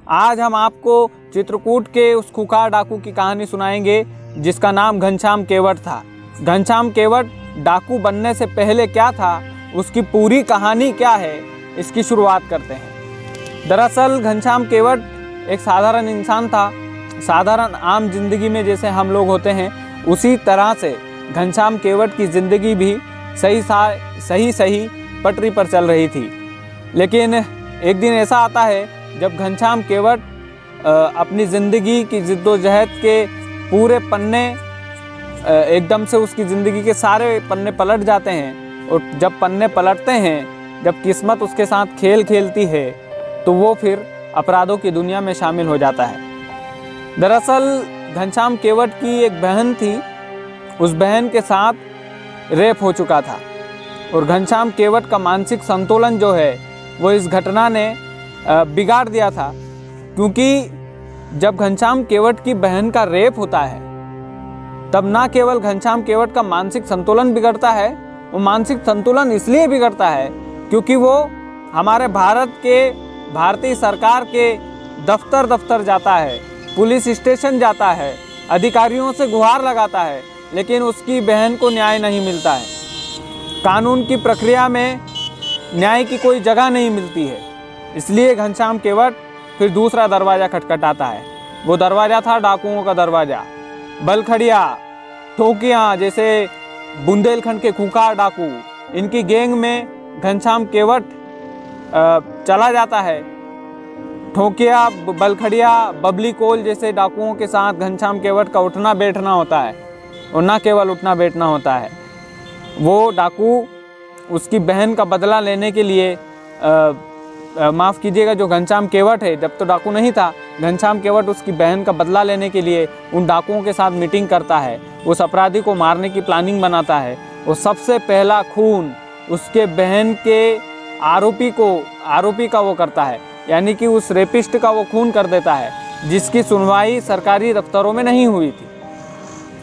आज हम आपको चित्रकूट के उस खुखार डाकू की कहानी सुनाएंगे जिसका नाम घनश्याम केवट था। घनश्याम केवट डाकू बनने से पहले क्या था, उसकी पूरी कहानी क्या है, इसकी शुरुआत करते हैं। दरअसल घनश्याम केवट एक साधारण इंसान था। साधारण आम जिंदगी में जैसे हम लोग होते हैं, उसी तरह से घनश्याम केवट की ज़िंदगी भी सही पटरी पर चल रही थी। लेकिन एक दिन ऐसा आता है जब घनश्याम केवट अपनी ज़िंदगी की जिद्दोजहद के पूरे पन्ने एकदम से उसकी ज़िंदगी के सारे पन्ने पलट जाते हैं। और जब पन्ने पलटते हैं, जब किस्मत उसके साथ खेल खेलती है, तो वो फिर अपराधों की दुनिया में शामिल हो जाता है। दरअसल घनश्याम केवट की एक बहन थी, उस बहन के साथ रेप हो चुका था और घनश्याम केवट का मानसिक संतुलन जो है वो इस घटना ने बिगाड़ दिया था। क्योंकि जब घनश्याम केवट की बहन का रेप होता है, तब ना केवल घनश्याम केवट का मानसिक संतुलन बिगड़ता है, वो मानसिक संतुलन इसलिए बिगड़ता है क्योंकि वो हमारे भारतीय सरकार के दफ्तर जाता है, पुलिस स्टेशन जाता है, अधिकारियों से गुहार लगाता है, लेकिन उसकी बहन को न्याय नहीं मिलता है। कानून की प्रक्रिया में न्याय की कोई जगह नहीं मिलती है। इसलिए घनश्याम केवट फिर दूसरा दरवाज़ा खटखटाता है। वो दरवाज़ा था डाकुओं का दरवाज़ा। बलखड़िया, ठोकियाँ जैसे बुंदेलखंड के खुखार डाकू, इनकी गैंग में घनश्याम केवट चला जाता है। ठोकिया, बलखड़िया, बबली कोल जैसे डाकुओं के साथ घनश्याम केवट का उठना बैठना होता है। और न केवल उठना बैठना होता है, वो डाकू उसकी बहन का बदला लेने के लिए माफ़ कीजिएगा, जो घनश्याम केवट है, जब तो डाकू नहीं था, घनश्याम केवट उसकी बहन का बदला लेने के लिए उन डाकुओं के साथ मीटिंग करता है, उस अपराधी को मारने की प्लानिंग बनाता है। वो सबसे पहला खून उसके बहन के आरोपी का वो करता है, यानी कि उस रेपिस्ट का वो खून कर देता है, जिसकी सुनवाई सरकारी दफ्तरों में नहीं हुई थी।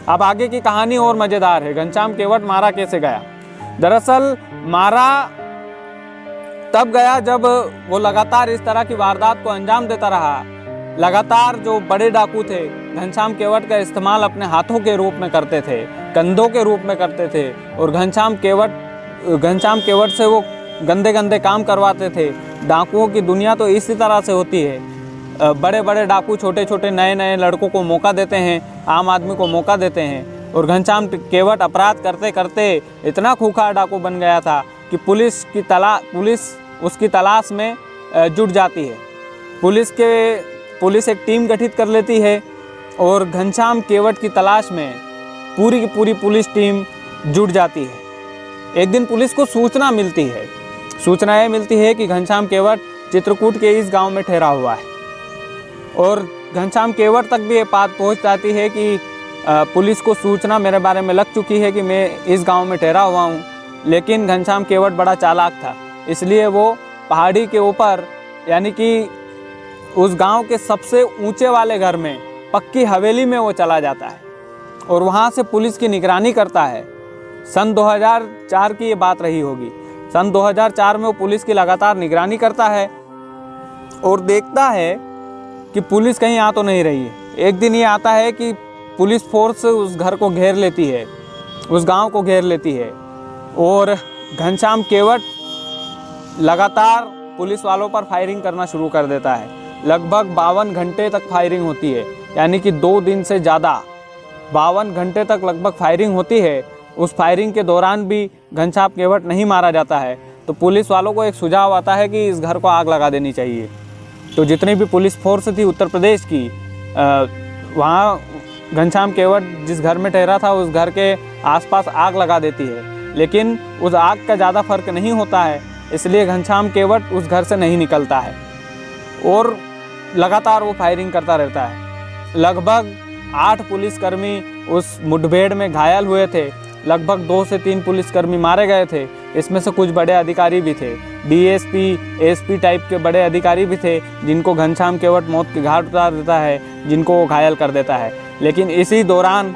अब आगे की कहानी और मज़ेदार है। घनश्याम केवट मारा कैसे गया? दरअसल मारा तब गया जब वो लगातार इस तरह की वारदात को अंजाम देता रहा। लगातार जो बड़े डाकू थे, घनश्याम केवट का इस्तेमाल अपने हाथों के रूप में करते थे, कंधों के रूप में करते थे, और घनश्याम केवट से वो गंदे काम करवाते थे। डाकुओं की दुनिया तो इसी तरह से होती है। बड़े बड़े डाकू छोटे नए लड़कों को मौका देते हैं, आम आदमी को मौका देते हैं। और घनश्याम केवट अपराध करते करते इतना खूंखार डाकू बन गया था कि पुलिस उसकी तलाश में जुट जाती है। पुलिस एक टीम गठित कर लेती है और घनश्याम केवट की तलाश में पूरी की पूरी पुलिस टीम जुट जाती है। एक दिन पुलिस को सूचना ये मिलती है कि घनश्याम केवट चित्रकूट के इस गांव में ठहरा हुआ है। और घनश्याम केवट तक भी ये बात पहुंच जाती है कि पुलिस को सूचना मेरे बारे में लग चुकी है कि मैं इस गांव में ठहरा हुआ हूं। लेकिन घनश्याम केवट बड़ा चालाक था, इसलिए वो पहाड़ी के ऊपर, यानी कि उस गांव के सबसे ऊंचे वाले घर में, पक्की हवेली में वो चला जाता है और वहां से पुलिस की निगरानी करता है। सन 2004 की ये बात रही होगी। सन 2004 में वो पुलिस की लगातार निगरानी करता है और देखता है कि पुलिस कहीं आ तो नहीं रही है। एक दिन ये आता है कि पुलिस फोर्स उस घर को घेर लेती है, उस गांव को घेर लेती है, और घनश्याम केवट लगातार पुलिस वालों पर फायरिंग करना शुरू कर देता है। लगभग 52 घंटे तक फायरिंग होती है, यानी कि 2 दिन से ज़्यादा 52 घंटे तक लगभग फायरिंग होती है। उस फायरिंग के दौरान भी घनश्याम केवट नहीं मारा जाता है। तो पुलिस वालों को एक सुझाव आता है कि इस घर को आग लगा देनी चाहिए। तो जितनी भी पुलिस फोर्स थी उत्तर प्रदेश की, वहाँ घनश्याम केवट जिस घर में ठहरा था उस घर के आसपास आग लगा देती है। लेकिन उस आग का ज़्यादा फर्क नहीं होता है, इसलिए घनश्याम केवट उस घर से नहीं निकलता है और लगातार वो फायरिंग करता रहता है। लगभग 8 पुलिसकर्मी उस मुठभेड़ में घायल हुए थे। लगभग 2 से 3 पुलिसकर्मी मारे गए थे। इसमें से कुछ बड़े अधिकारी भी थे, डीएसपी, एसपी टाइप के बड़े अधिकारी भी थे, जिनको घनश्याम केवट मौत के घाट उतार देता है, जिनको वो घायल कर देता है। लेकिन इसी दौरान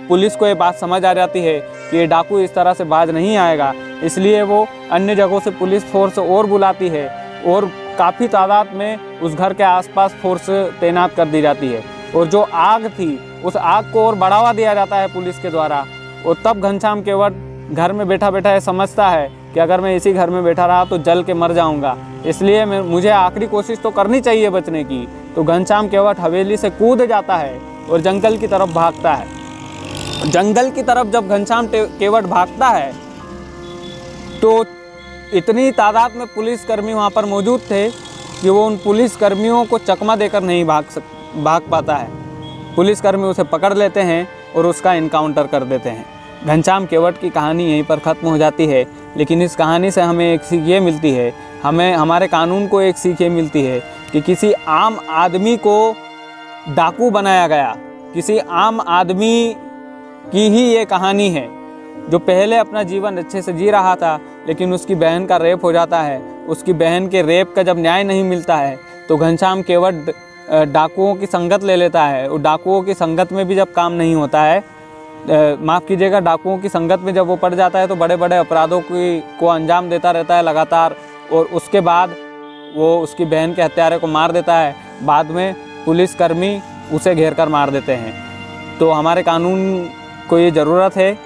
पुलिस को ये बात समझ आ जाती है कि ये डाकू इस तरह से बाज नहीं आएगा, इसलिए वो अन्य जगहों से पुलिस फोर्स और बुलाती है और काफ़ी तादाद में उस घर के आसपास फोर्स तैनात कर दी जाती है, और जो आग थी उस आग को और बढ़ावा दिया जाता है पुलिस के द्वारा। और तब घनश्याम केवट घर में बैठा बैठा ये समझता है कि अगर मैं इसी घर में बैठा रहा तो जल के मर जाऊंगा, इसलिए मुझे आखिरी कोशिश तो करनी चाहिए बचने की। तो घनश्याम केवट हवेली से कूद जाता है और जंगल की तरफ भागता है। जंगल की तरफ जब घनश्याम केवट भागता है तो इतनी तादाद में पुलिसकर्मी वहाँ पर मौजूद थे कि वो उन पुलिसकर्मियों को चकमा देकर नहीं भाग पाता है। पुलिसकर्मी उसे पकड़ लेते हैं और उसका इनकाउंटर कर देते हैं। घनश्याम केवट की कहानी यहीं पर ख़त्म हो जाती है, लेकिन इस कहानी से हमें एक सीख ये मिलती है, हमारे कानून को एक सीख ये मिलती है कि किसी आम आदमी को डाकू बनाया गया, किसी आम आदमी की ही ये कहानी है जो पहले अपना जीवन अच्छे से जी रहा था, लेकिन उसकी बहन का रेप हो जाता है। उसकी बहन के रेप का जब न्याय नहीं मिलता है तो घनश्याम केवट डाकुओं की संगत ले लेता है, और डाकुओं की संगत में भी जब काम नहीं होता है, माफ़ कीजिएगा, डाकुओं की संगत में जब वो पड़ जाता है तो बड़े बड़े अपराधों को अंजाम देता रहता है लगातार, और उसके बाद वो उसकी बहन के हत्यारे को मार देता है। बाद में पुलिसकर्मी उसे घेर कर मार देते हैं। तो हमारे कानून को ये ज़रूरत है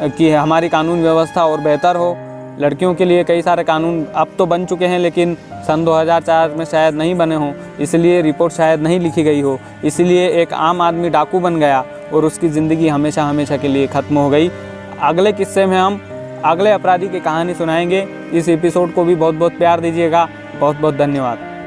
कि हमारी कानून व्यवस्था और बेहतर हो। लड़कियों के लिए कई सारे कानून अब तो बन चुके हैं, लेकिन सन 2004 में शायद नहीं बने हों, इसलिए रिपोर्ट शायद नहीं लिखी गई हो, इसलिए एक आम आदमी डाकू बन गया और उसकी ज़िंदगी हमेशा हमेशा के लिए ख़त्म हो गई। अगले किस्से में हम अगले अपराधी की कहानी सुनाएंगे। इस एपिसोड को भी बहुत बहुत प्यार दीजिएगा। बहुत बहुत धन्यवाद।